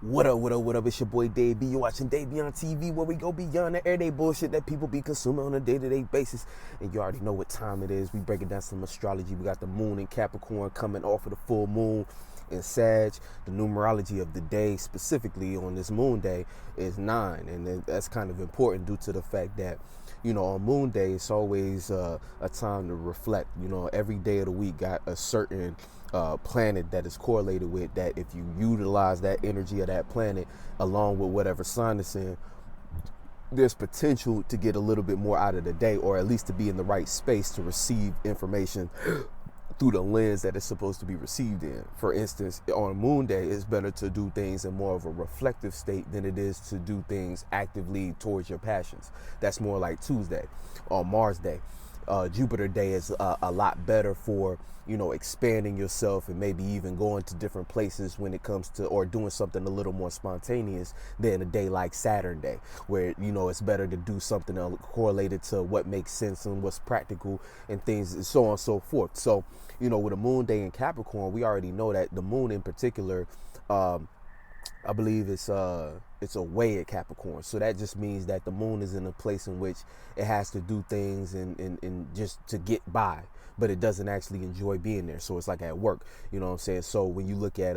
What up, what up, what up? It's your boy Dave B. You're watching DaveBeyondTV, where we go beyond the everyday bullshit that people be consuming on a day-to-day basis. And you already know what time it is. We breaking down some astrology. We got the moon in Capricorn coming off of the full moon in Sag. The numerology of the day, specifically on this moon day, is 9. And that's kind of important due to the fact that, you know, on moon day, it's always a time to reflect. You know, every day of the week got a certain planet that is correlated with that. If you utilize that energy of that planet along with whatever sign it's in, there's potential to get a little bit more out of the day, or at least to be in the right space to receive information through the lens that it's supposed to be received in. For instance, on moon day, it's better to do things in more of a reflective state than it is to do things actively towards your passions. That's more like Tuesday. On Mars day, Jupiter day is a lot better for, you know, expanding yourself and maybe even going to different places when it comes to, or doing something a little more spontaneous than a day like Saturn day, where, you know, it's better to do something correlated to what makes sense and what's practical and things and so on and so forth. So, you know, with a moon day in Capricorn, we already know that the moon in particular, I believe it's away at Capricorn. So that just means that the moon is in a place in which it has to do things and just to get by, but it doesn't actually enjoy being there. So it's like at work, you know what I'm saying? So when you look at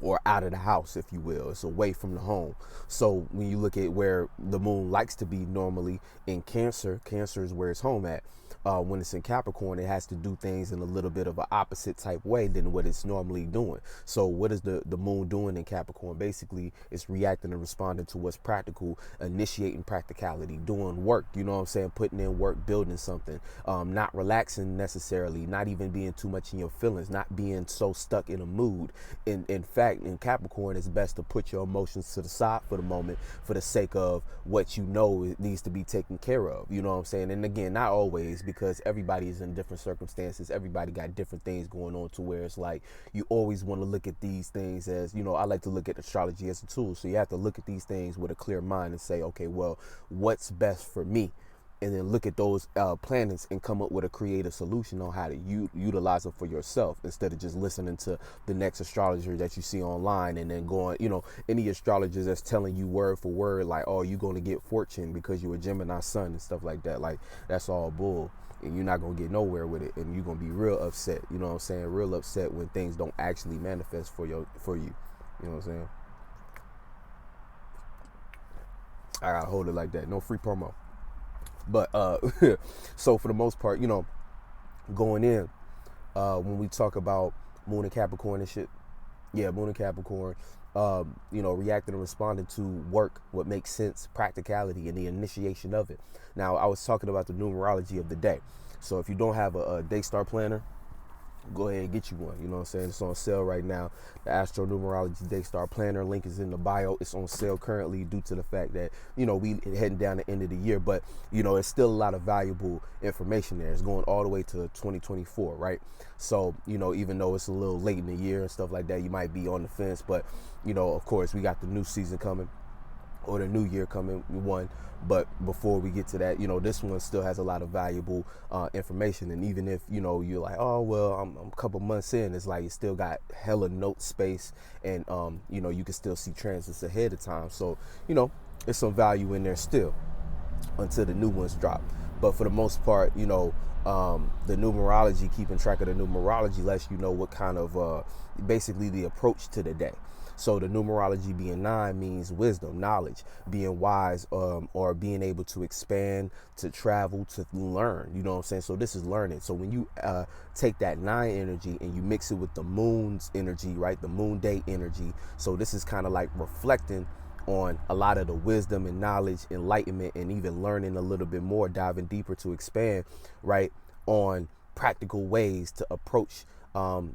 or out of the house, if you will, it's away from the home. So when you look at where the moon likes to be normally in Cancer, Cancer is where it's home at. When it's in Capricorn, it has to do things in a little bit of an opposite type way than what it's normally doing. So what is the moon doing in Capricorn? Basically, it's reacting and responding to what's practical, initiating practicality, doing work, you know what I'm saying, putting in work, building something, not relaxing necessarily, not even being too much in your feelings, not being so stuck in a mood. In fact, in Capricorn, it's best to put your emotions to the side for the moment for the sake of what you know it needs to be taken care of, you know what I'm saying? And again, not always, because everybody is in different circumstances. Everybody got different things going on, to where it's like you always want to look at these things as, you know, I like to look at astrology as a tool. So you have to look at these things with a clear mind and say, okay, well, what's best for me? And then look at those planets and come up with a creative solution on how to utilize them for yourself, instead of just listening to the next astrologer that you see online and then going, you know, any astrologers that's telling you word for word, like, oh, you're going to get fortune because you're a Gemini sun and stuff like that. Like, that's all bull. And you're not going to get nowhere with it. And you're going to be real upset. You know what I'm saying? Real upset when things don't actually manifest for you. You know what I'm saying? I got to hold it like that. No free promo. But so for the most part, you know, going in, when we talk about moon and Capricorn and shit, yeah, moon and Capricorn, you know, reacting and responding to work, what makes sense, practicality, and the initiation of it. Now, I was talking about the numerology of the day. So if you don't have a Daestar planner, go ahead and get you one. You know what I'm saying? It's on sale right now. The Astronumerology Daestar planner link is in the bio. It's on sale currently due to the fact that, you know, we heading down the end of the year, but, you know, it's still a lot of valuable information there. It's going all the way to 2024, right? So, you know, even though it's a little late in the year and stuff like that, you might be on the fence, but, you know, of course, we got the new season coming, or the new year coming, one. But before we get to that, you know, this one still has a lot of valuable information. And even if, you know, you're like, oh, well, I'm a couple months in, it's like you still got hella note space, and, you know, you can still see transits ahead of time. So, you know, there's some value in there still until the new ones drop. But for the most part, you know, the numerology, keeping track of the numerology lets you know what kind of basically the approach to the day. So the numerology being 9 means wisdom, knowledge, being wise, or being able to expand, to travel, to learn. You know what I'm saying? So this is learning. So when you take that 9 energy and you mix it with the moon's energy, right? The moon day energy. So this is kind of like reflecting on a lot of the wisdom and knowledge, enlightenment, and even learning a little bit more, diving deeper to expand, right, on practical ways to approach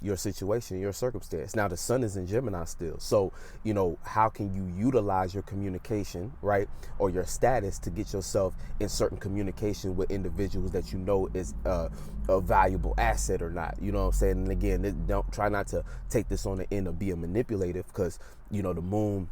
your situation, your circumstance. Now, the sun is in Gemini still. So, you know, how can you utilize your communication, right, or your status to get yourself in certain communication with individuals that you know is a valuable asset or not? You know what I'm saying? And again, don't try not to take this on the end of being manipulative, because, you know, the moon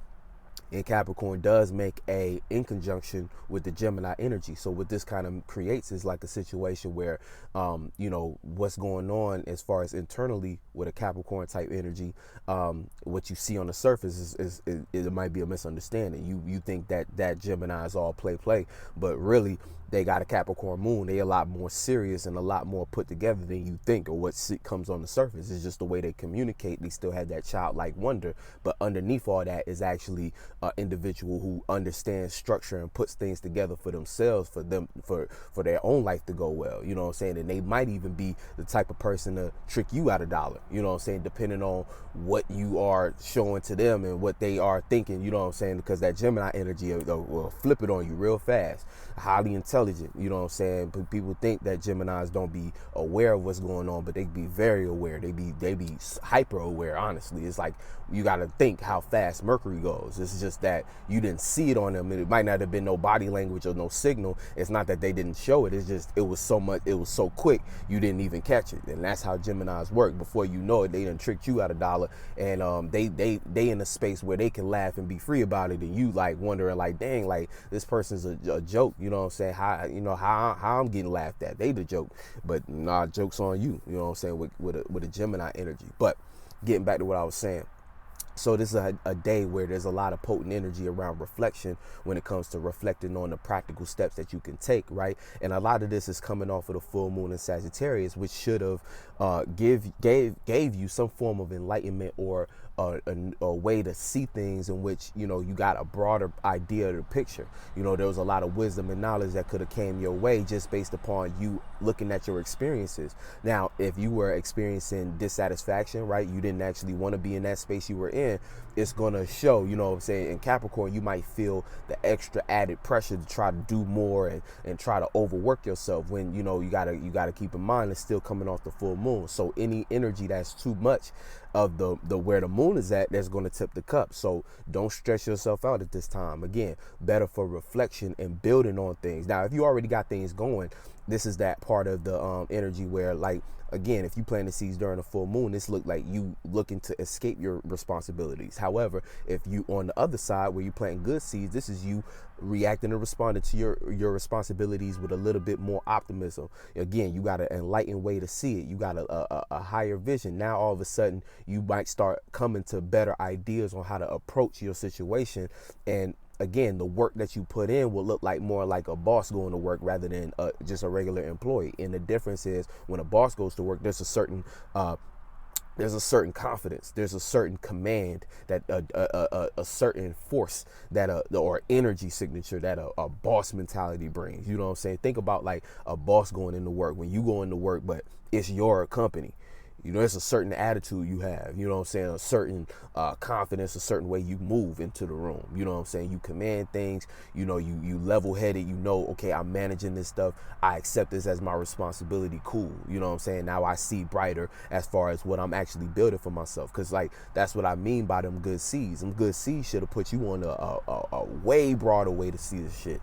And Capricorn does make a in conjunction with the Gemini energy. So what this kind of creates is like a situation where, you know, what's going on as far as internally with a Capricorn type energy, what you see on the surface is it might be a misunderstanding. You think that Gemini is all play, but really they got a Capricorn moon. They a lot more serious and a lot more put together than you think, or what comes on the surface. It's just the way they communicate. They still have that childlike wonder, but underneath all that is actually an individual who understands structure and puts things together for themselves, for their own life to go well. You know what I'm saying? And they might even be the type of person to trick you out $1. You know what I'm saying? Depending on what you are showing to them and what they are thinking. You know what I'm saying? Because that Gemini energy will flip it on you real fast. Highly intelligent, you know what I'm saying? But people think that Geminis don't be aware of what's going on, but they be very aware. They be hyper aware, honestly. It's like you got to think how fast Mercury goes. It's just that you didn't see it on them. It might not have been no body language or no signal. It's not that they didn't show it. It's just it was so quick you didn't even catch it. And that's how Geminis work. Before you know it, they done tricked you out $1, and they in a space where they can laugh and be free about it, and you like wondering like, dang, like this person's a joke. You know what I'm saying? How I'm getting laughed at. They the joke. But nah, joke's on you. You know what I'm saying? With a Gemini energy. But getting back to what I was saying. So this is a day where there's a lot of potent energy around reflection when it comes to reflecting on the practical steps that you can take, right? And a lot of this is coming off of the full moon in Sagittarius, which should have gave you some form of enlightenment or a way to see things in which, you know, you got a broader idea of the picture. You know, there was a lot of wisdom and knowledge that could have came your way just based upon you looking at your experiences. Now, if you were experiencing dissatisfaction, right, you didn't actually want to be in that space you were in, it's going to show. You know what I'm saying? In Capricorn, you might feel the extra added pressure to try to do more and try to overwork yourself, when, you know, you gotta keep in mind it's still coming off the full moon. So any energy that's too much of the where the moon is at, that's going to tip the cup. So don't stress yourself out at this time. Again, better for reflection and building on things. Now, if you already got things going, this is that part of the energy where, like, again, if you plant the seeds during a full moon, this look like you looking to escape your responsibilities. However, if you on the other side where you planting good seeds, this is you reacting and responding to your responsibilities with a little bit more optimism. Again, you got an enlightened way to see it. You got a higher vision. Now, all of a sudden, you might start coming to better ideas on how to approach your situation. And again, the work that you put in will look like more like a boss going to work rather than just a regular employee. And the difference is, when a boss goes to work, there's a certain confidence, there's a certain command, that a certain force that or energy signature that a boss mentality brings. You know what I'm saying? Think about like a boss going into work. When you go into work, but it's your company, you know, there's a certain attitude you have, you know what I'm saying? A certain confidence, a certain way you move into the room. You know what I'm saying? You command things, you know, you level headed, you know, okay, I'm managing this stuff. I accept this as my responsibility. Cool. You know what I'm saying? Now I see brighter as far as what I'm actually building for myself. Cause like, that's what I mean by them good seeds. Them good seeds should have put you on a way broader way to see this shit.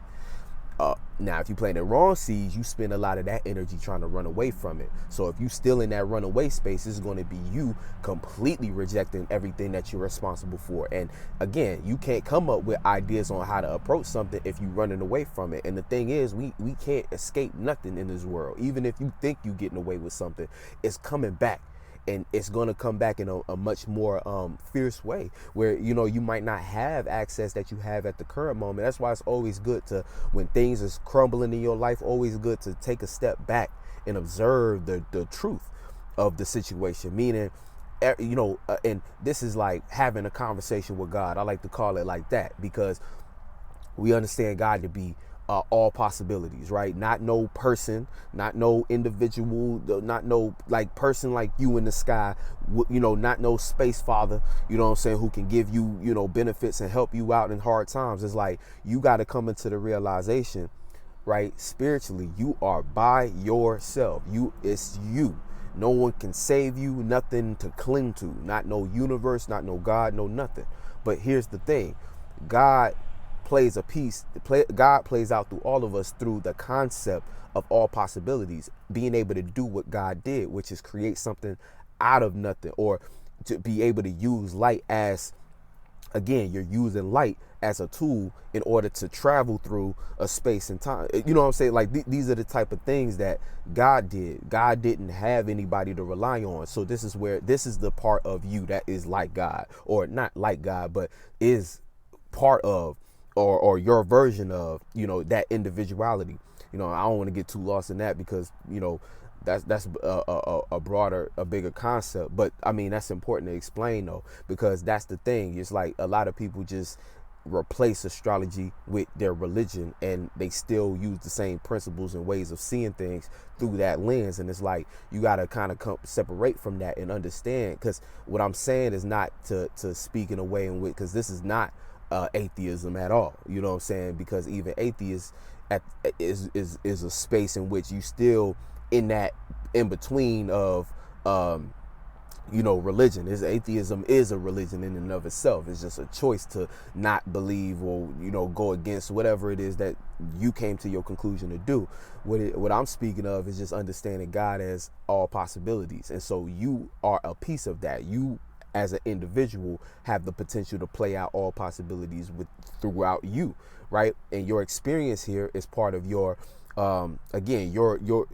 Now, if you plant the wrong seeds, you spend a lot of that energy trying to run away from it. So if you still in that runaway space, it's going to be you completely rejecting everything that you're responsible for. And again, you can't come up with ideas on how to approach something if you're running away from it. And the thing is, we can't escape nothing in this world. Even if you think you're getting away with something, it's coming back. And it's going to come back in a much more fierce way, where, you know, you might not have access that you have at the current moment. That's why it's always good to, when things is crumbling in your life, always good to take a step back and observe the truth of the situation. Meaning, you know, and this is like having a conversation with God. I like to call it like that, because we understand God to be all possibilities, right? Not no person, not no individual, not no like person like you in the sky, you know, not no space father, you know what I'm saying, who can give you, you know, benefits and help you out in hard times. It's like, you got to come into the realization, right? Spiritually, you are by yourself. It's you. No one can save you, nothing to cling to, not no universe, not no God, no nothing. But here's the thing, God plays out through all of us through the concept of all possibilities, being able to do what God did, which is create something out of nothing, or to be able to use light as again, you're using light as a tool in order to travel through a space and time. You know what I'm saying? Like these are the type of things that God did. God didn't have anybody to rely on. So this is the part of you that is like God, or not like God, but is part of, or your version of, that individuality. I don't want to get too lost in that, because, that's a broader, a bigger concept. But I mean, that's important to explain though, because that's the thing. It's like a lot of people just replace astrology with their religion, and they still use the same principles and ways of seeing things through that lens. And it's like, you got to kind of separate from that and understand, because what I'm saying is not to speak in a way in which, because this is not atheism at all. You know what I'm saying? Because even atheists is a space in which you still in that in between of religion. Atheism is a religion in and of itself. It's just a choice to not believe, or go against whatever it is that you came to your conclusion to do. What I'm speaking of is just understanding God as all possibilities, and so you are a piece of that. You as an individual have the potential to play out all possibilities throughout you, right? And your experience here is part of your again,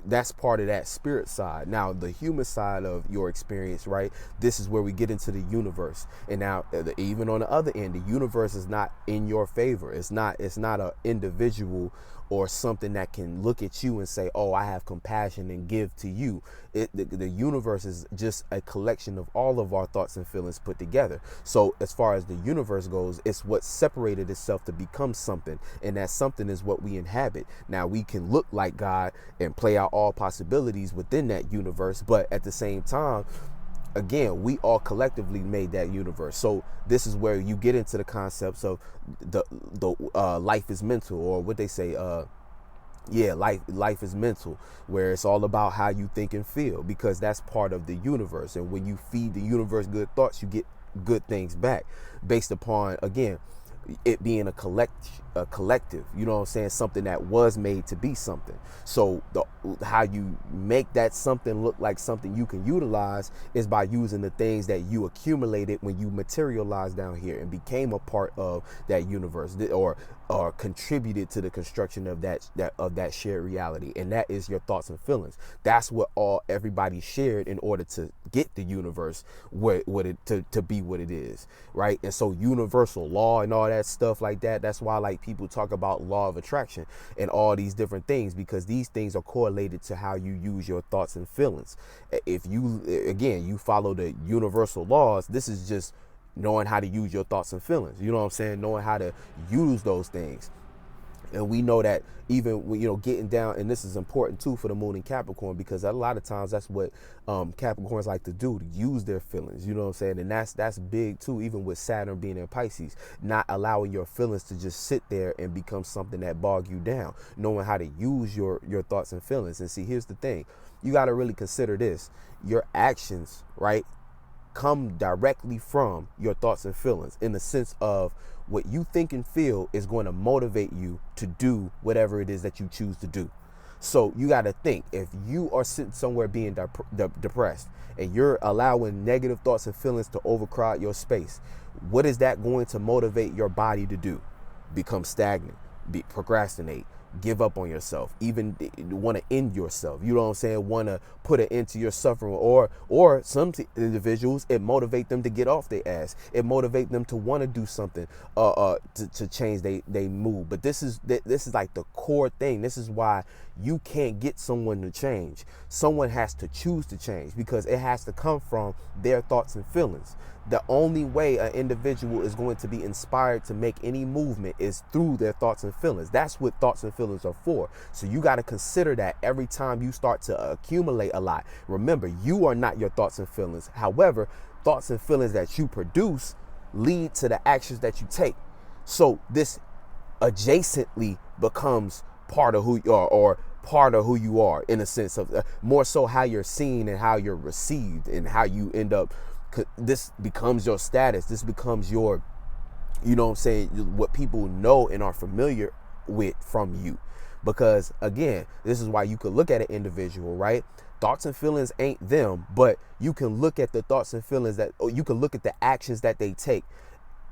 that's part of that spirit side. Now, the human side of your experience, right? This is where we get into the universe. And now, even on the other end, the universe is not in your favor. It's not an individual or something that can look at you and say, oh, I have compassion and give to you. The universe is just a collection of all of our thoughts and feelings put together. So as far as the universe goes, it's what separated itself to become something. And that something is what we inhabit. Now, we can look like God and play out all possibilities within that universe, but at the same time, again, we all collectively made that universe. So this is where you get into the concepts of the life is mental, or what they say, life is mental, where it's all about how you think and feel, because that's part of the universe. And when you feed the universe good thoughts, you get good things back, based upon, again, it being a collective, you know what I'm saying? Something that was made to be something. So how you make that something look like something you can utilize is by using the things that you accumulated when you materialized down here and became a part of that universe, or contributed to the construction of that shared reality. And that is your thoughts and feelings. That's what everybody shared in order to get the universe to be what it is, right? And so universal law and all that stuff like that, that's why, like, people talk about law of attraction and all these different things, because these things are correlated to how you use your thoughts and feelings. If you follow the universal laws, this is just knowing how to use your thoughts and feelings. You know what I'm saying? Knowing how to use those things. And we know that even when, getting down, and this is important too for the moon in Capricorn, because a lot of times that's what Capricorns like to do, to use their feelings. You know what I'm saying? And that's big too, even with Saturn being in Pisces, not allowing your feelings to just sit there and become something that bog you down, knowing how to use your thoughts and feelings. And see, here's the thing. You got to really consider this. Your actions, right, come directly from your thoughts and feelings, in the sense of what you think and feel is going to motivate you to do whatever it is that you choose to do. So you got to think, if you are sitting somewhere being depressed, and you're allowing negative thoughts and feelings to overcrowd your space, what is that going to motivate your body to do? Become stagnant, procrastinate, give up on yourself, even want to end yourself. You know what I'm saying? Want to put an end to your suffering, or some individuals, it motivate them to get off their ass. It motivate them to want to do something to change they mood. But this is like the core thing. This is why you can't get someone to change. Someone has to choose to change, because it has to come from their thoughts and feelings. The only way an individual is going to be inspired to make any movement is through their thoughts and feelings. That's what thoughts and feelings are for. So you got to consider that every time you start to accumulate a lot. Remember, you are not your thoughts and feelings. However, thoughts and feelings that you produce lead to the actions that you take. So this adjacently becomes part of who you are, or part of who you are, in a sense of more so how you're seen and how you're received, and how you end up. This becomes your status. This becomes your, you know what I'm saying, what people know and are familiar with from you. Because again, this is why you could look at an individual, right? Thoughts and feelings ain't them, but you can look at the thoughts and feelings or you can look at the actions that they take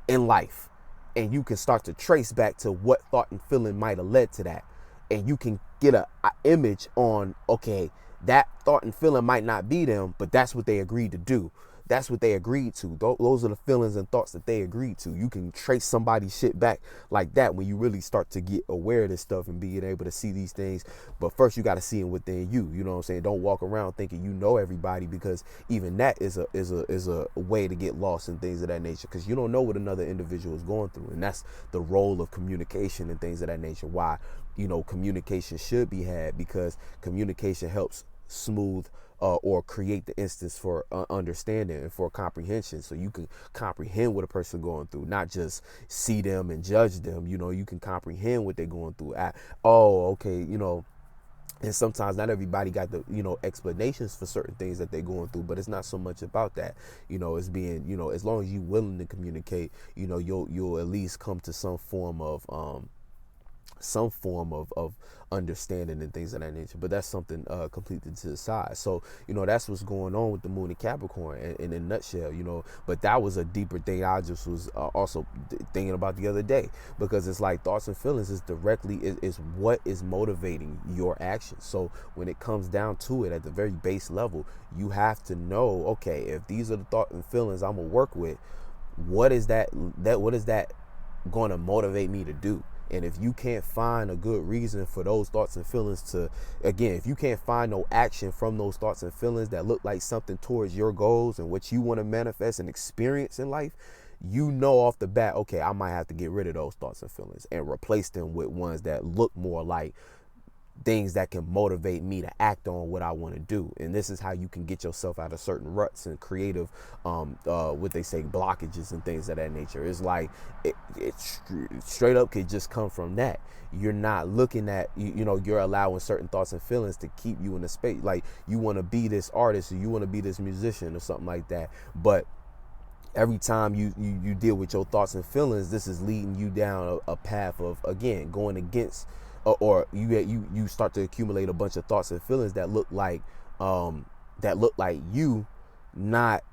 in life. And you can start to trace back to what thought and feeling might have led to that. And you can get a image on, okay, that thought and feeling might not be them, but that's what they agreed to do. That's what they agreed to. Those are the feelings and thoughts that they agreed to. You can trace somebody's shit back like that when you really start to get aware of this stuff and being able to see these things. But first, you got to see them within you. You know what I'm saying? Don't walk around thinking you know everybody, because even that is a way to get lost in things of that nature, because you don't know what another individual is going through. And that's the role of communication and things of that nature. Why, communication should be had, because communication helps smooth or create the instance for understanding and for comprehension, so you can comprehend what a person going through, not just see them and judge them. You can comprehend what they're going through. Okay, and sometimes not everybody got the explanations for certain things that they're going through, but it's not so much about that. It's being, as long as you're willing to communicate, you'll at least come to some form of understanding and things of that nature. But that's something completely to the side. So that's what's going on with the moon in Capricorn in a nutshell. But that was a deeper thing I just was also thinking about the other day, because it's like thoughts and feelings is what is motivating your actions. So when it comes down to it, at the very base level, you have to know, okay, if these are the thoughts and feelings I'm gonna work with, what is that going to motivate me to do? And if you can't find a good reason for those thoughts and feelings if you can't find no action from those thoughts and feelings that look like something towards your goals and what you want to manifest and experience in life, off the bat, okay, I might have to get rid of those thoughts and feelings and replace them with ones that look more like things that can motivate me to act on what I want to do. And this is how you can get yourself out of certain ruts and creative what they say blockages and things of that nature. It's like it straight up could just come from that. You're not looking at you're allowing certain thoughts and feelings to keep you in a space, like you want to be this artist or you want to be this musician or something like that, but every time you deal with your thoughts and feelings, this is leading you down a path of, again, going against, or you start to accumulate a bunch of thoughts and feelings that look like you not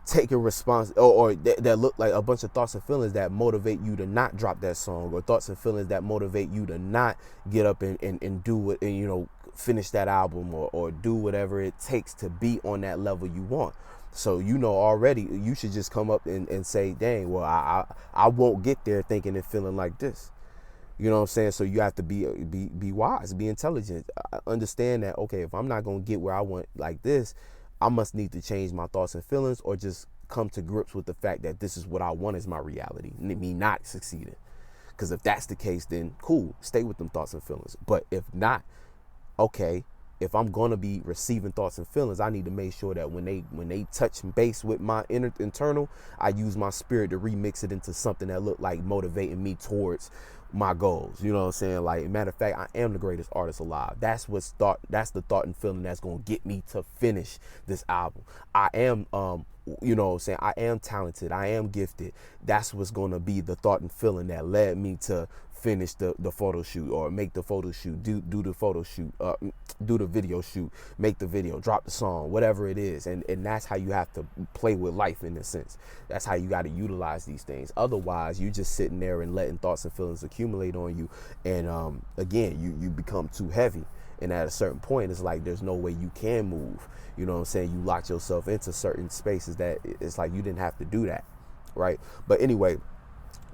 taking response, or that look like a bunch of thoughts and feelings that motivate you to not drop that song, or thoughts and feelings that motivate you to not get up and do it, and finish that album, or do whatever it takes to be on that level you want. So already you should just come up and say, dang, well, I won't get there thinking and feeling like this. You know what I'm saying? So you have to be wise, be intelligent, understand that, okay, if I'm not going to get where I want like this, I must need to change my thoughts and feelings, or just come to grips with the fact that this is what I want as my reality, me not succeeding. Because if that's the case, then cool, stay with them thoughts and feelings. But if not, okay, if I'm going to be receiving thoughts and feelings, I need to make sure that when they touch base with my internal, I use my spirit to remix it into something that look like motivating me towards my goals. You know what I'm saying? Like, matter of fact, I am the greatest artist alive. That's the thought and feeling that's going to get me to finish this album. I am, you know what I'm saying? I am talented. I am gifted. That's what's going to be the thought and feeling that led me to finish the photo shoot, or make the photo shoot, do the photo shoot, do the video shoot, make the video, drop the song, whatever it is. And that's how you have to play with life, in a sense. That's how you got to utilize these things. Otherwise, you just sitting there and letting thoughts and feelings accumulate on you. And again, you become too heavy. And at a certain point, it's like there's no way you can move. You know what I'm saying? You lock yourself into certain spaces that it's like you didn't have to do that, right? But anyway,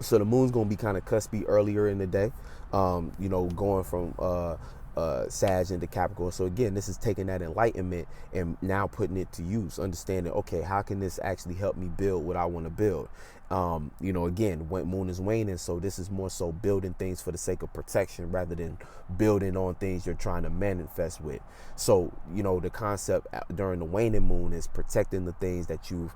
so the moon's going to be kind of cuspy earlier in the day, going from Sag into Capricorn. So again, this is taking that enlightenment and now putting it to use, understanding, okay, how can this actually help me build what I want to build? Again, moon is waning, so this is more so building things for the sake of protection rather than building on things you're trying to manifest with. So, the concept during the waning moon is protecting the things that you've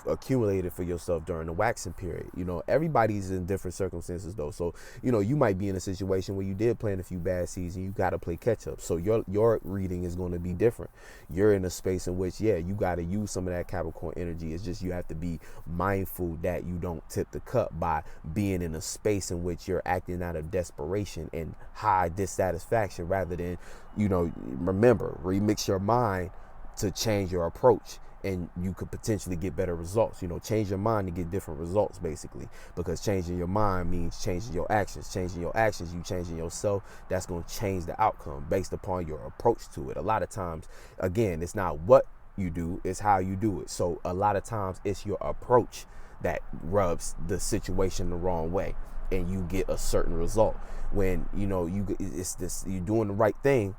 accumulated for yourself during the waxing period. Everybody's in different circumstances though. So, you might be in a situation where you did plant a few bad seeds and you got to play catch up. So your reading is going to be different. You're in a space in which, you got to use some of that Capricorn energy. It's just you have to be mindful that you don't tip the cup by being in a space in which you're acting out of desperation and high dissatisfaction, rather than, remember, remix your mind to change your approach and you could potentially get better results. Change your mind to get different results, basically, because changing your mind means changing your actions. Changing your actions, you changing yourself. That's going to change the outcome based upon your approach to it. A lot of times, again, it's not what you do, it's how you do it. So a lot of times it's your approach that rubs the situation the wrong way, and you get a certain result when you're doing the right thing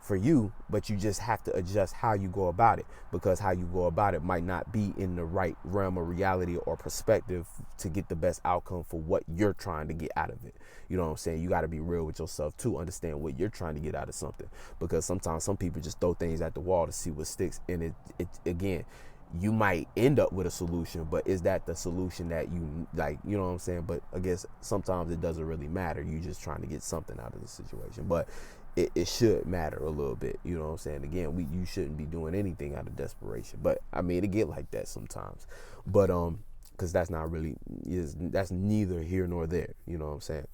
for you, but you just have to adjust how you go about it, because how you go about it might not be in the right realm of reality or perspective to get the best outcome for what you're trying to get out of it. You know what I'm saying? You got to be real with yourself too, understand what you're trying to get out of something, because sometimes some people just throw things at the wall to see what sticks, and it again, you might end up with a solution, but is that the solution that you like? You know what I'm saying? But I guess sometimes it doesn't really matter. You just trying to get something out of the situation, but it should matter a little bit. You know what I'm saying? Again, you shouldn't be doing anything out of desperation, but I mean, it get like that sometimes, but because that's that's neither here nor there. You know what I'm saying?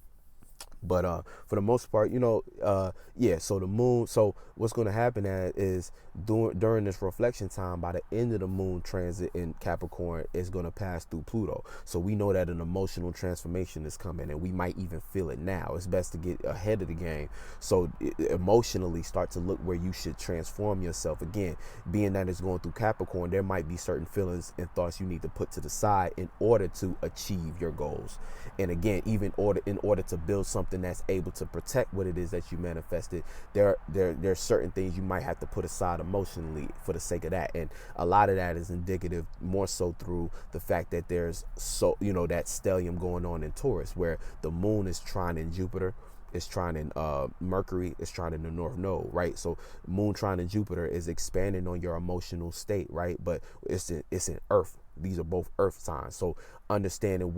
But for the most part, yeah, so the moon, so what's going to happen is during this reflection time, by the end of the moon transit in Capricorn, it's going to pass through Pluto. So we know that an emotional transformation is coming, and we might even feel it now. It's best to get ahead of the game. So emotionally start to look where you should transform yourself. Again, being that it's going through Capricorn, there might be certain feelings and thoughts you need to put to the side in order to achieve your goals. And again, even in order to build something that's able to protect what it is that you manifested, there's certain things you might have to put aside emotionally for the sake of that. And a lot of that is indicative more so through the fact that there's that stellium going on in Taurus, where the moon is trine in Jupiter, it's trine in Mercury, it's trine in the North Node, right? So moon trine in Jupiter is expanding on your emotional state, right? But it's in Earth. These are both earth signs. So understanding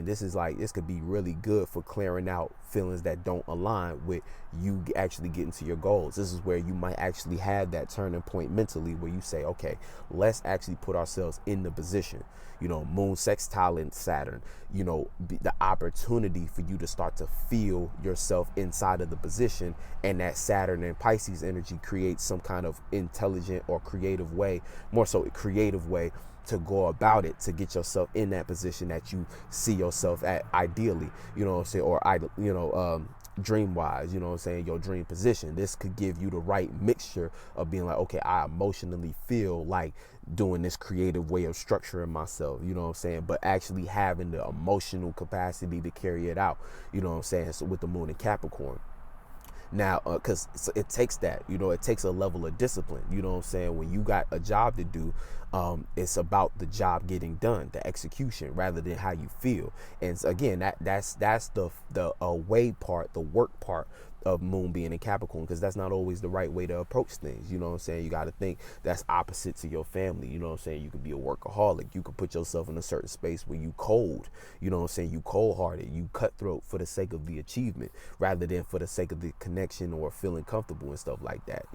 this could be really good for clearing out feelings that don't align with you actually getting to your goals. This is where you might actually have that turning point mentally where you say, okay, let's actually put ourselves in the position, moon sextile in Saturn, the opportunity for you to start to feel yourself inside of the position. And that Saturn and Pisces energy creates some kind of intelligent or creative way, more so a creative way to go about it, to get yourself in that position that you see yourself at ideally, or dream wise, your dream position. This could give you the right mixture of being like, okay, I emotionally feel like doing this creative way of structuring myself, but actually having the emotional capacity to carry it out, so with the moon in Capricorn. Now, because it takes that, it takes a level of discipline, when you got a job to do, it's about the job getting done, the execution, rather than how you feel. And so again, that's the away part, the work part of moon being in Capricorn, because that's not always the right way to approach things. You got to think that's opposite to your family. You could be a workaholic. You could put yourself in a certain space where you cold, you cold hearted, you cutthroat for the sake of the achievement rather than for the sake of the connection or feeling comfortable and stuff like that.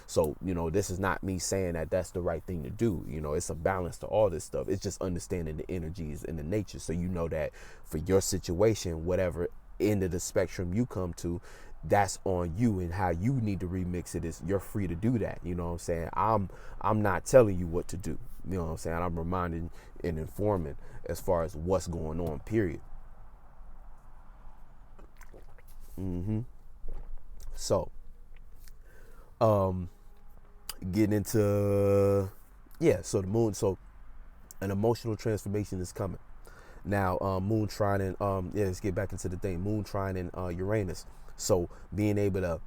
So this is not me saying that that's the right thing to do. It's a balance to all this stuff. It's just understanding the energies and the nature. So that for your situation, whatever end of the spectrum you come to, that's on you, and how you need to remix it is you're free to do that. I'm not telling you what to do. I'm reminding and informing as far as what's going on, period. So getting into so the moon, so an emotional transformation is coming now. Moon trine and let's get back into the thing. Moon trine and Uranus. So being able to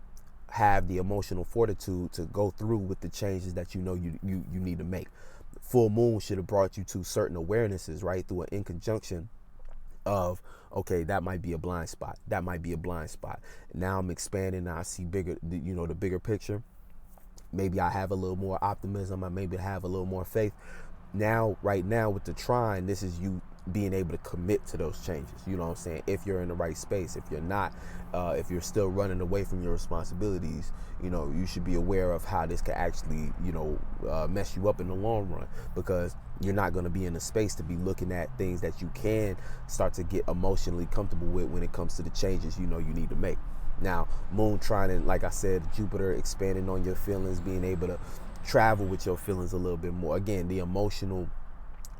have the emotional fortitude to go through with the changes that you need to make. Full moon should have brought you to certain awarenesses, right, through an in conjunction of, okay, that might be a blind spot. That might be a blind spot. Now I'm expanding. Now I see bigger, the bigger picture. Maybe I have a little more optimism. I maybe have a little more faith. Right now with the trine, this is you being able to commit to those changes. If you're in the right space. If you're not, if you're still running away from your responsibilities, you should be aware of how this could actually, mess you up in the long run, because you're not going to be in a space to be looking at things that you can start to get emotionally comfortable with when it comes to the changes you need to make. Now, moon trine, and like I said, Jupiter expanding on your feelings, being able to travel with your feelings a little bit more. Again, the emotional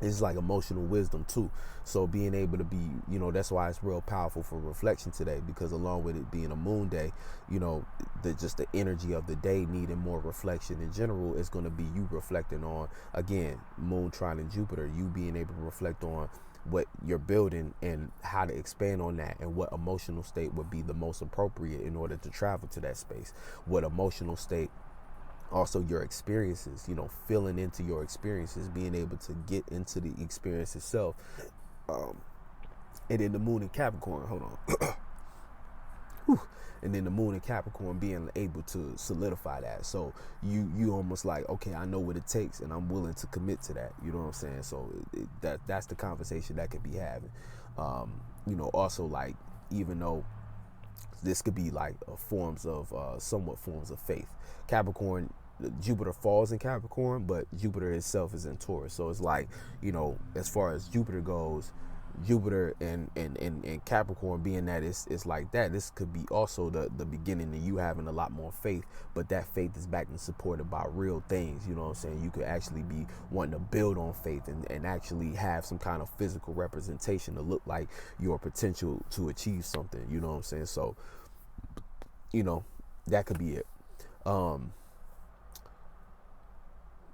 is like emotional wisdom too. So being able to be, that's why it's real powerful for reflection today, because along with it being a moon day, the energy of the day needing more reflection in general is going to be you reflecting on, again, moon trining Jupiter, you being able to reflect on what you're building and how to expand on that, and what emotional state would be the most appropriate in order to travel to that space. What emotional state, also your experiences, feeling into your experiences, being able to get into the experience itself. And then the moon in Capricorn, hold on. And then the moon in Capricorn being able to solidify that. So you almost like, okay, I know what it takes and I'm willing to commit to that. You know what I'm saying? So that's the conversation that could be having. Also, like, even though this could be like somewhat forms of faith. Capricorn, Jupiter falls in Capricorn, but Jupiter itself is in Taurus. So it's like, as far as Jupiter goes, Jupiter and Capricorn being that it's like that, this could be also the beginning of you having a lot more faith, but that faith is backed and supported by real things. You know what I'm saying? You could actually be wanting to build on faith and actually have some kind of physical representation to look like your potential to achieve something. You know what I'm saying? So, that could be it. Let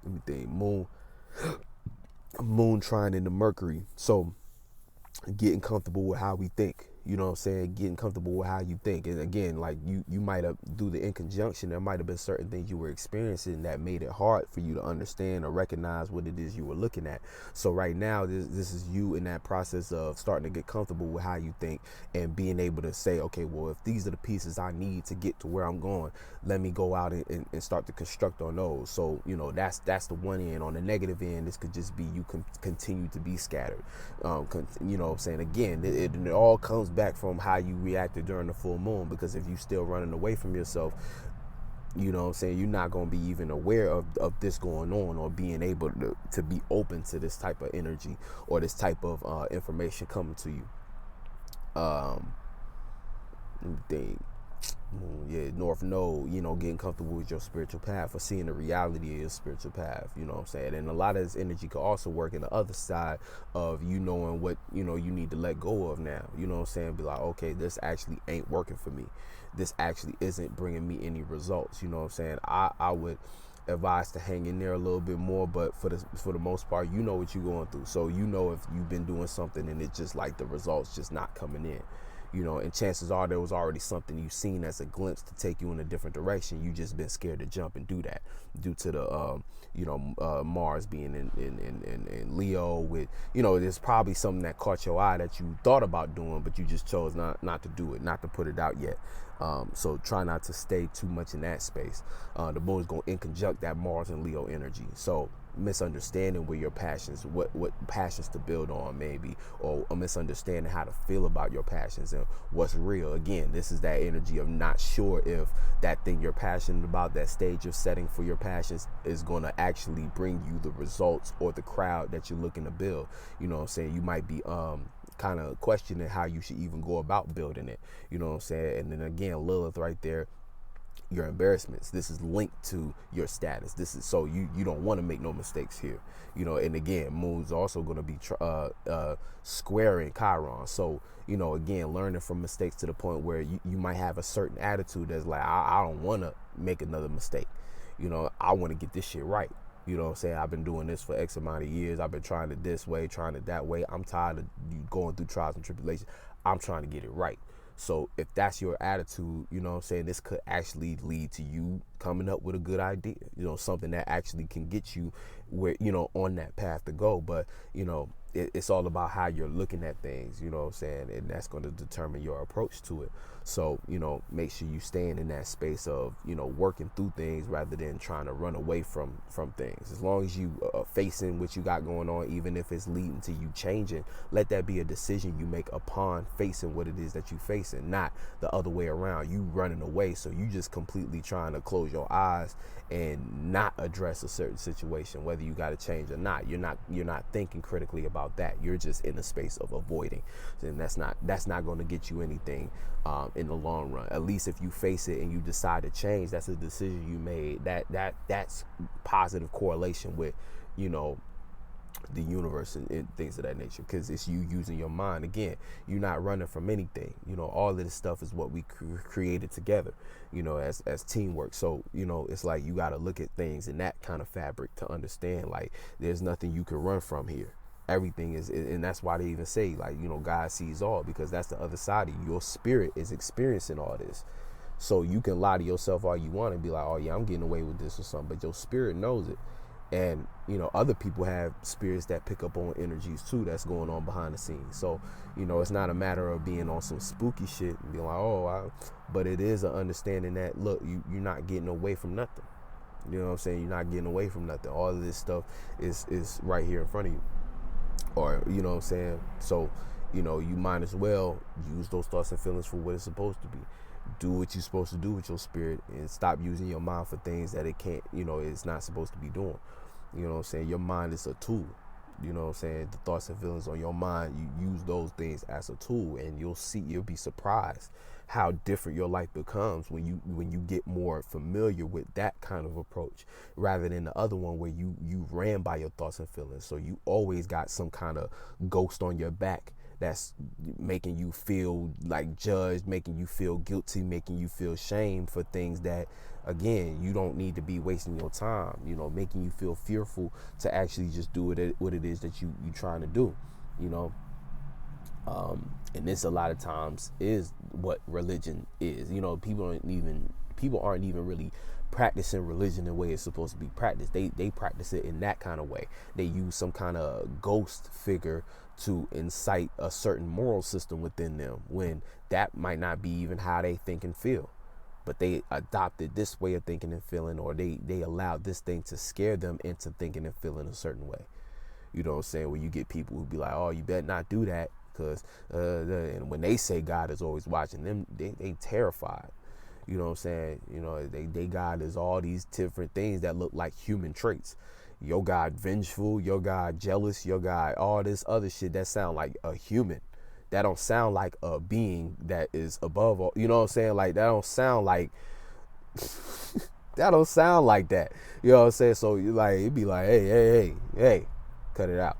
me think. Moon trine into Mercury. So getting comfortable with how we think, getting comfortable with how you think. And again, like you might have, do the in conjunction, there might have been certain things you were experiencing that made it hard for you to understand or recognize what it is you were looking at. So right now, this is you in that process of starting to get comfortable with how you think and being able to say, okay, well, if these are the pieces I need to get to where I'm going, let me go out and start to construct on those. So, that's the one end. On the negative end, this could just be you continue to be scattered. I'm saying, again, it all comes back from how you reacted during the full moon, because if you still running away from yourself, you're not going to be even aware of this going on, or being able to be open to this type of energy or this type of information coming to you. Let me think. North Node, getting comfortable with your spiritual path, or seeing the reality of your spiritual path, you know what I'm saying? And a lot of this energy could also work in the other side of you knowing what, you need to let go of now, you know what I'm saying? Be like, okay, this actually ain't working for me. This actually isn't bringing me any results, you know what I'm saying? I would advise to hang in there a little bit more, but for the most part, what you're going through. So if you've been doing something and it's just like the results just not coming in. And chances are there was already something you've seen as a glimpse to take you in a different direction. You just been scared to jump and do that due to the Mars being in Leo with, there's probably something that caught your eye that you thought about doing, but you just chose not to do it, not to put it out yet. So try not to stay too much in that space. The moon is going to conjunct that Mars and Leo energy. So misunderstanding where your passions, what passions to build on maybe, or a misunderstanding how to feel about your passions and what's real. Again, this is that energy of not sure if that thing you're passionate about, that stage you're setting for your passions, is going to actually bring you the results or the crowd that you're looking to build. You know what I'm saying? You might be kind of questioning how you should even go about building it. You know what I'm saying? And then again, Lilith right there, your embarrassments, this is linked to your status. This is so you don't want to make no mistakes here, and again, moon's also going to be squaring Chiron. So again, learning from mistakes to the point where you might have a certain attitude that's like, I don't want to make another mistake. I want to get this shit right. You know what I'm saying? I've been doing this for X amount of years. I've been trying it this way, trying it that way. I'm tired of going through trials and tribulations. I'm trying to get it right. So if that's your attitude, this could actually lead to you coming up with a good idea, something that actually can get you where, on that path to go. But, it's all about how you're looking at things, you know what I'm saying? And that's going to determine your approach to it. So, make sure you staying in that space of, working through things rather than trying to run away from things. As long as you are facing what you got going on, even if it's leading to you changing, let that be a decision you make upon facing what it is that you facing, not the other way around. You running away, so you just completely trying to close your eyes and not address a certain situation, whether you got to change or not. You're not thinking critically about about that. You're just in a space of avoiding, and that's not going to get you anything in the long run. At least if you face it and you decide to change, that's a decision you made. That's positive correlation with, you know, the universe and things of that nature, because it's you using your mind. Again, you're not running from anything. You know, all of this stuff is what we created together, you know, as teamwork. So, you know, it's like you got to look at things in that kind of fabric to understand, like, there's nothing you can run from here. Everything is, and that's why they even say, like, you know, God sees all, because that's the other side of you. Your spirit is experiencing all this. So you can lie to yourself all you want and be like, oh yeah, I'm getting away with this or something, but your spirit knows it. And, you know, other people have spirits that pick up on energies too that's going on behind the scenes. So, you know, it's not a matter of being on some spooky shit and being like, but it is an understanding that, look, you're not getting away from nothing. You know what I'm saying? You're not getting away from nothing. All of this stuff is right here in front of you. Or, you know what I'm saying? So, you know, you might as well use those thoughts and feelings for what it's supposed to be. Do what you're supposed to do with your spirit and stop using your mind for things that it can't, you know, it's not supposed to be doing. You know what I'm saying? Your mind is a tool. You know what I'm saying? The thoughts and feelings on your mind, you use those things as a tool, and you'll be surprised how different your life becomes when you get more familiar with that kind of approach, rather than the other one where you ran by your thoughts and feelings. So you always got some kind of ghost on your back that's making you feel like judged, making you feel guilty, making you feel shame for things that, again, you don't need to be wasting your time, you know, making you feel fearful to actually just do what it is that you trying to do, you know. And this a lot of times is what religion is. You know, people aren't even really practicing religion the way it's supposed to be practiced. They practice it in that kind of way. They use some kind of ghost figure to incite a certain moral system within them, when that might not be even how they think and feel. But they adopted this way of thinking and feeling, or they allowed this thing to scare them into thinking and feeling a certain way. You know what I'm saying? Where you get people who be like, oh, you better not do that, because and when they say God is always watching them, they terrified. You know what I'm saying? You know, they God is all these different things that look like human traits. Your God vengeful, your God jealous, your God all this other shit that sound like a human. That don't sound like a being that is above all. You know what I'm saying? Like, that don't sound like that don't sound like that. You know what I'm saying? So you like, it'd be like, hey, cut it out.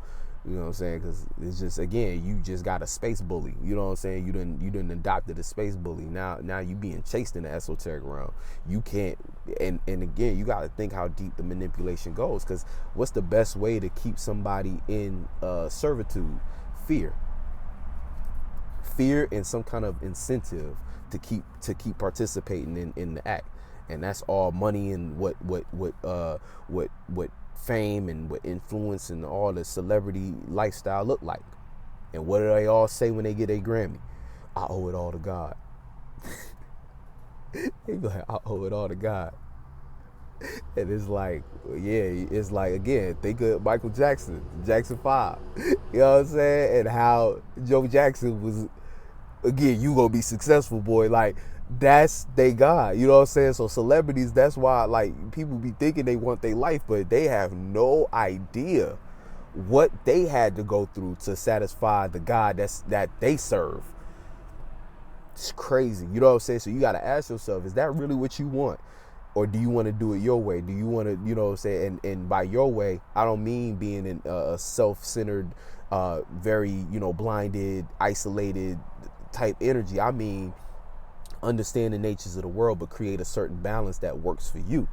You know what I'm saying? Because it's just, again, you just got a space bully. You know what I'm saying? You didn't adopted a space bully. Now you being chased in the esoteric realm. You can't. And again, you got to think how deep the manipulation goes. Because what's the best way to keep somebody in servitude? Fear and some kind of incentive to keep participating in the act. And that's all money and what fame and what influence and all the celebrity lifestyle look like. And what do they all say when they get a Grammy? I owe it all to God. They be like, I owe it all to God. And it's like, yeah, it's like, again, think of Michael Jackson 5. You know what I'm saying? And how Joe Jackson was, again, you gonna be successful, boy. Like, that's they God. You know what I'm saying? So celebrities, that's why, like, people be thinking they want their life, but they have no idea what they had to go through to satisfy the God that they serve. It's crazy. You know what I'm saying? So you got to ask yourself, is that really what you want? Or do you want to do it your way? Do you want to, you know what I'm saying? And by your way, I don't mean being in a self-centered, very, you know, blinded, isolated type energy. I mean, understand the natures of the world, but create a certain balance that works for you.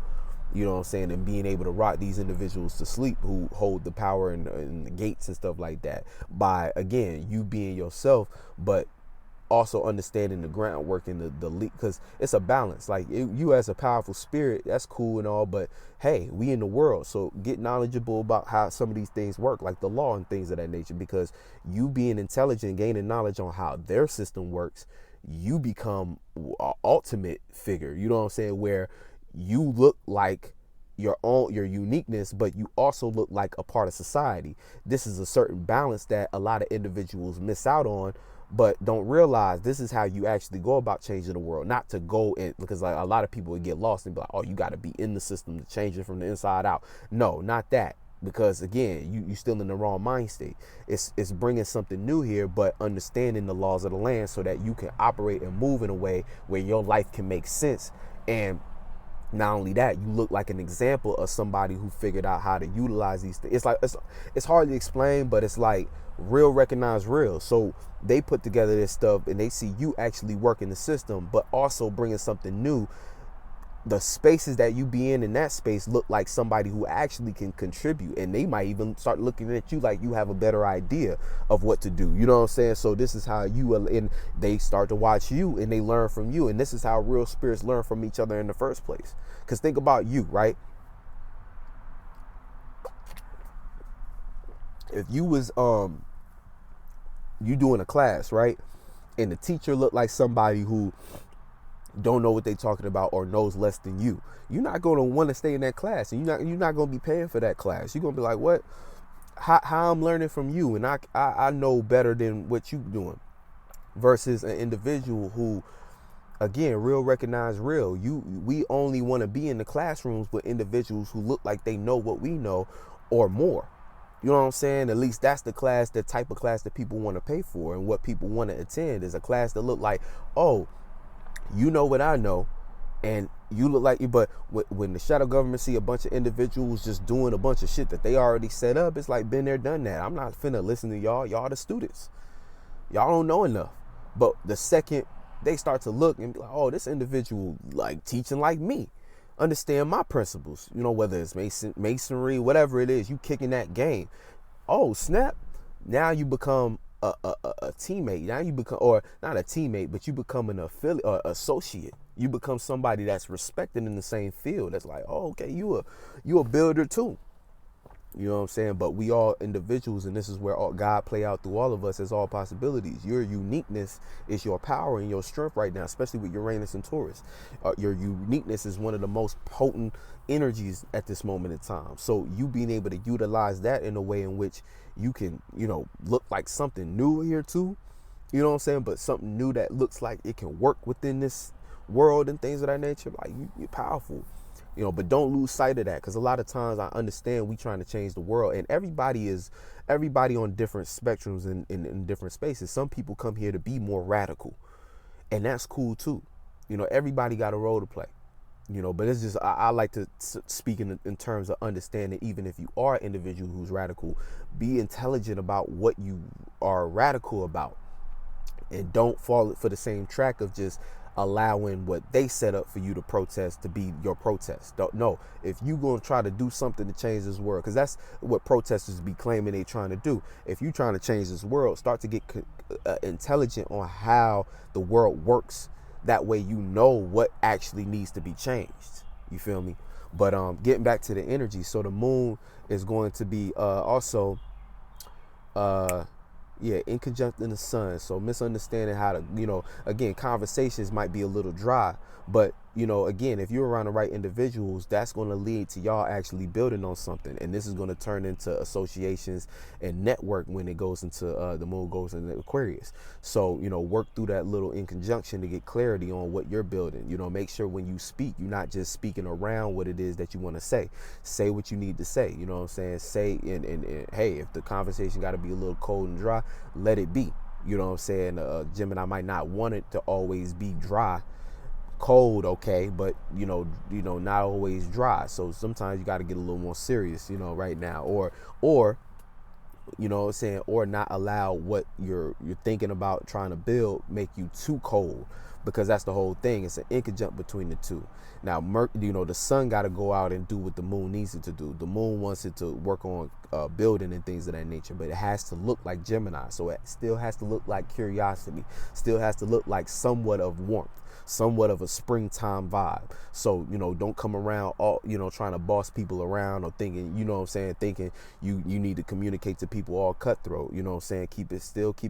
You know what I'm saying? And being able to rock these individuals to sleep who hold the power and the gates and stuff like that, by, again, you being yourself, but also understanding the groundwork and the leak, because it's a balance. Like, you as a powerful spirit, that's cool and all, but hey, we in the world, so get knowledgeable about how some of these things work, like the law and things of that nature, because you being intelligent, gaining knowledge on how their system works, you become an ultimate figure. You know what I'm saying? Where you look like your uniqueness, but you also look like a part of society. This is a certain balance that a lot of individuals miss out on, but don't realize this is how you actually go about changing the world. Not to go in, because like a lot of people would get lost and be like, oh, you got to be in the system to change it from the inside out. No, not that. because again, you still in the wrong mind state. It's bringing something new here, but understanding the laws of the land so that you can operate and move in a way where your life can make sense. And not only that, you look like an example of somebody who figured out how to utilize these things. It's like it's hard to explain, but it's like real recognize real. So they put together this stuff and they see you actually working the system, but also bringing something new. The spaces that you be in that space look like somebody who actually can contribute, and they might even start looking at you like you have a better idea of what to do. You know what I'm saying? So this is how you, and they start to watch you and they learn from you. And this is how real spirits learn from each other in the first place. Because think about you, right? If you was you doing a class, right, and the teacher looked like somebody who don't know what they talking about or knows less than you, you're not going to want to stay in that class, and you're not going to be paying for that class. You're going to be like, what? How I'm learning from you, and I know better than what you doing, versus an individual who, again, real recognize real. We only want to be in the classrooms with individuals who look like they know what we know or more. You know what I'm saying? At least that's the type of class that people want to pay for, and what people want to attend is a class that look like, oh, you know what I know, and you look like you. But when the shadow government see a bunch of individuals just doing a bunch of shit that they already set up, it's like, been there, done that. I'm not finna listen to y'all. Y'all the students. Y'all don't know enough. But the second they start to look and be like, oh, this individual like teaching like me, understand my principles, you know, whether it's masonry, whatever it is, you kicking that game. Oh, snap. Now you become a teammate. Now you become, or not a teammate, but you become an affiliate or associate. You become somebody that's respected in the same field. That's like, oh, okay, you a builder too. You know what I'm saying? But we all individuals, and this is where all God play out through all of us as all possibilities. Your uniqueness is your power and your strength right now, especially with Uranus and Taurus. Your uniqueness is one of the most potent energies at this moment in time. So you being able to utilize that in a way in which you can, you know, look like something new here too. You know what I'm saying? But something new that looks like it can work within this world and things of that nature. Like, you're powerful. You know, but don't lose sight of that, because a lot of times I understand we trying to change the world, and everybody on different spectrums and in different spaces. Some people come here to be more radical, and that's cool too. You know, everybody got a role to play. You know, but it's just, I like to speak in terms of understanding, even if you are an individual who's radical, be intelligent about what you are radical about, and don't fall for the same track of just allowing what they set up for you to protest to be your protest. Don't know if you gonna try to do something to change this world, because that's what protesters be claiming they trying to do. If you trying to change this world, start to get intelligent on how the world works. That way you know what actually needs to be changed. You feel me? But getting back to the energy, so the moon is going to be also in conjunction the sun. So misunderstanding how to, you know, again, conversations might be a little dry, but you know, again, if you're around the right individuals, that's going to lead to y'all actually building on something, and this is going to turn into associations and network when it goes into the moon goes into Aquarius. So, you know, work through that little in conjunction to get clarity on what you're building. You know, make sure when you speak, you're not just speaking around what it is that you want to say. Say what you need to say. You know what I'm saying? Say and hey, if the conversation got to be a little cold and dry, let it be. You know what I'm saying? Gemini might not want it to always be dry. Cold, okay, but you know, not always dry. So sometimes you got to get a little more serious, you know, right now, or you know what I'm saying, or not allow what you're thinking about trying to build make you too cold, because that's the whole thing. It's an inconjunct between the two. Now, you know, the sun got to go out and do what the moon needs it to do. The moon wants it to work on building and things of that nature, but it has to look like Gemini. So it still has to look like curiosity, still has to look like somewhat of warmth, somewhat of a springtime vibe. So, you know, don't come around all, you know, trying to boss people around or thinking, you know what I'm saying, thinking you need to communicate to people all cutthroat. You know what I'm saying? Keep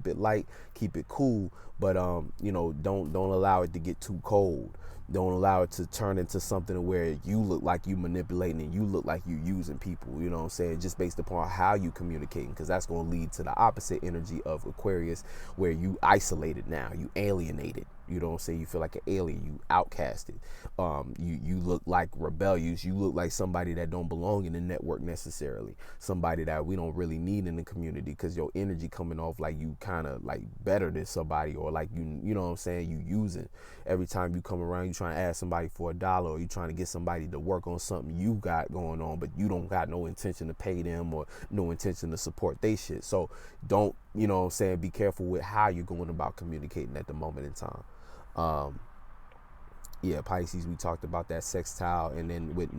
it light, keep it cool, but you know, don't allow it to get too cold. Don't allow it to turn into something where you look like you manipulating and you look like you using people, you know what I'm saying, just based upon how you communicating, because that's going to lead to the opposite energy of Aquarius, where you isolated now, you alienated, you know what I'm saying, you feel like an alien, you outcasted, you look like rebellious, you look like somebody that don't belong in the network necessarily, somebody that we don't really need in the community, because your energy coming off like you kind of like better than somebody, or like you know what I'm saying, you using. Every time you come around, you trying to ask somebody for $1, or you trying to get somebody to work on something you got going on, but you don't got no intention to pay them or no intention to support they shit. So don't, you know what I'm saying, be careful with how you're going about communicating at the moment in time. Yeah, Pisces, we talked about that sextile, and then with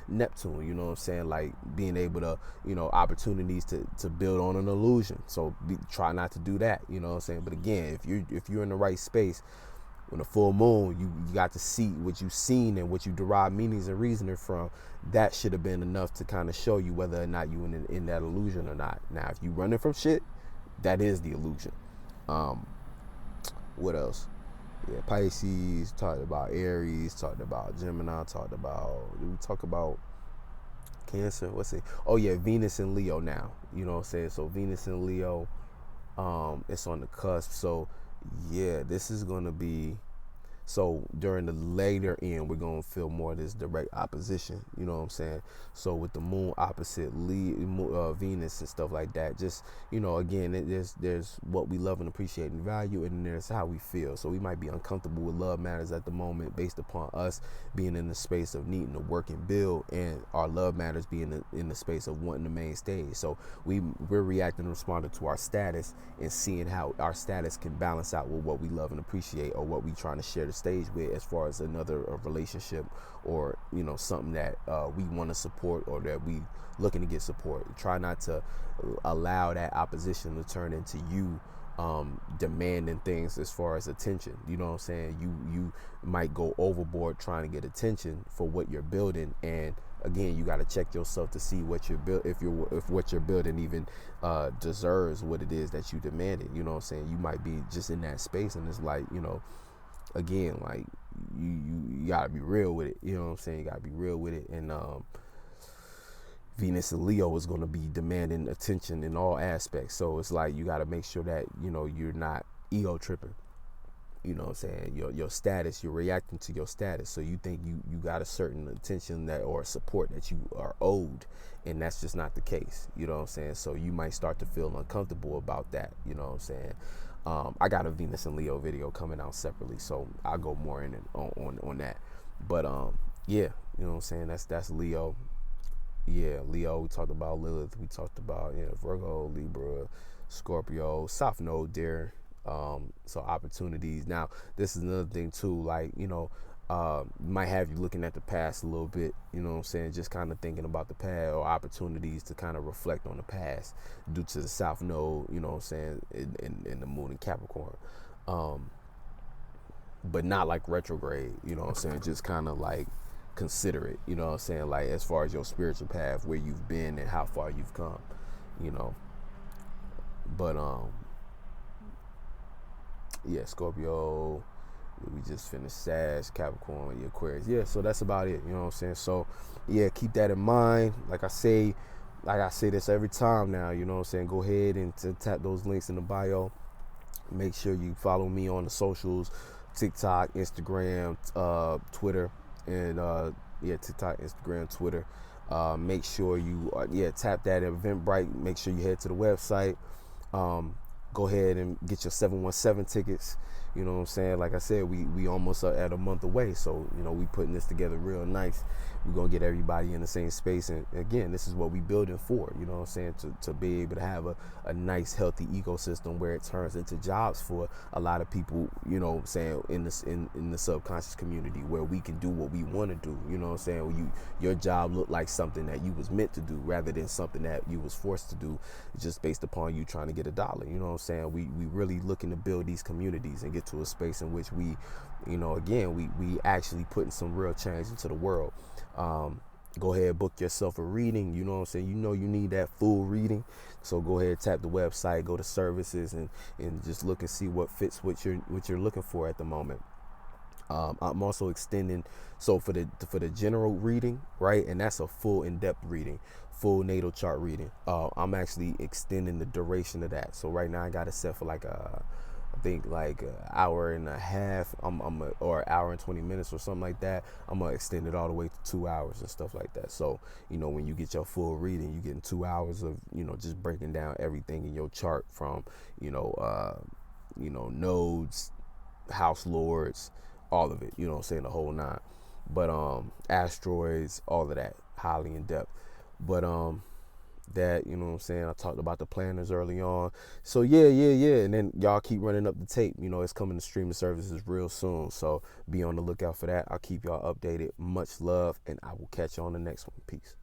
Neptune, you know what I'm saying, like being able to, you know, opportunities to build on an illusion. So try not to do that, you know what I'm saying. But again, if you're in the right space, when a full moon, you got to see what you've seen and what you derive meanings and reasoning from. That should have been enough to kind of show you whether or not you in that illusion or not. Now, if you running from shit, that is the illusion. What else? Yeah, Pisces, talked about Aries, talked about Gemini, we talk about Cancer? What's it? Oh yeah, Venus and Leo now. You know what I'm saying? So Venus and Leo, it's on the cusp. So yeah, this is gonna be, so during the later end, we're going to feel more of this direct opposition, you know what I'm saying? So with the moon opposite Venus and stuff like that, just, you know, again, there's what we love and appreciate and value, and there's how we feel. So we might be uncomfortable with love matters at the moment based upon us being in the space of needing to work and build, and our love matters being in the space of wanting the main stage. So we're reacting and responding to our status and seeing how our status can balance out with what we love and appreciate, or what we trying to share the stage with, as far as another relationship, or, you know, something that we want to support, or that we looking to get support. Try not to allow that opposition to turn into you demanding things as far as attention. You know what I'm saying? You might go overboard trying to get attention for what you're building, and again, you got to check yourself to see what you're if what you're building even deserves what it is that you demanded. You know what I'm saying? You might be just in that space, and it's like, you know, again, like you gotta be real with it. You know what I'm saying? You gotta be real with it. And Venus and Leo is going to be demanding attention in all aspects. So it's like you got to make sure that, you know, you're not ego tripping. You know what I'm saying? Your status, you're reacting to your status. So you think you got a certain attention that, or support that you are owed, and that's just not the case. You know what I'm saying? So you might start to feel uncomfortable about that. You know what I'm saying? I got a Venus and Leo video coming out separately, so I'll go more in it on that. But yeah, you know what I'm saying? That's Leo. Yeah, Leo, we talked about Lilith, we talked about, you know, Virgo, Libra, Scorpio, South Node there. So opportunities. Now, this is another thing too, like, you know, might have you looking at the past a little bit, you know what I'm saying, just kind of thinking about the past, or opportunities to kind of reflect on the past due to the South Node, you know what I'm saying, in the moon in Capricorn. But not like retrograde, you know what I'm saying, just kind of like consider it, you know what I'm saying, like as far as your spiritual path, where you've been and how far you've come, you know. But yeah, Scorpio, we just finished Sag, Capricorn, Aquarius. Yeah, so that's about it, you know what I'm saying. So yeah, keep that in mind. Like I say this every time now, you know what I'm saying, go ahead and tap those links in the bio. Make sure you follow me on the socials, TikTok, Instagram, Twitter, and yeah, TikTok, Instagram, Twitter. Make sure you tap that Eventbrite. Make sure you head to the website. Go ahead and get your 717 tickets. You know what I'm saying? Like I said, we almost are at a month away, so you know we putting this together real nice. We're gonna get everybody in the same space, and again, this is what we building for. You know what I'm saying? To be able to have a nice, healthy ecosystem where it turns into jobs for a lot of people. You know what I'm saying? In the subconscious community, where we can do what we want to do. You know what I'm saying? Where your job looked like something that you was meant to do, rather than something that you was forced to do, just based upon you trying to get $1. You know what I'm saying? We really looking to build these communities and get to a space in which we, you know, again, we actually putting some real change into the world. Go ahead, book yourself a reading. You know what I'm saying? You know you need that full reading. So go ahead, tap the website, go to services, and just look and see what fits what you're looking for at the moment. I'm also extending, so for the general reading, right, and that's a full in-depth reading, full natal chart reading. I'm actually extending the duration of that. So right now I got it set for like I think like an hour and a half. Or an hour and 20 minutes or something like that. I'm gonna extend it all the way to 2 hours and stuff like that. So when you get your full reading, you getting 2 hours of just breaking down everything in your chart from nodes, house lords, all of it, I'm saying, the whole nine. But asteroids, all of that, highly in depth. But that, what I'm saying, I talked about the planners early on. So yeah. And then y'all keep running up the tape. It's coming to streaming services real soon. So be on the lookout for that. I'll keep y'all updated. Much love, and I will catch you on the next one. Peace.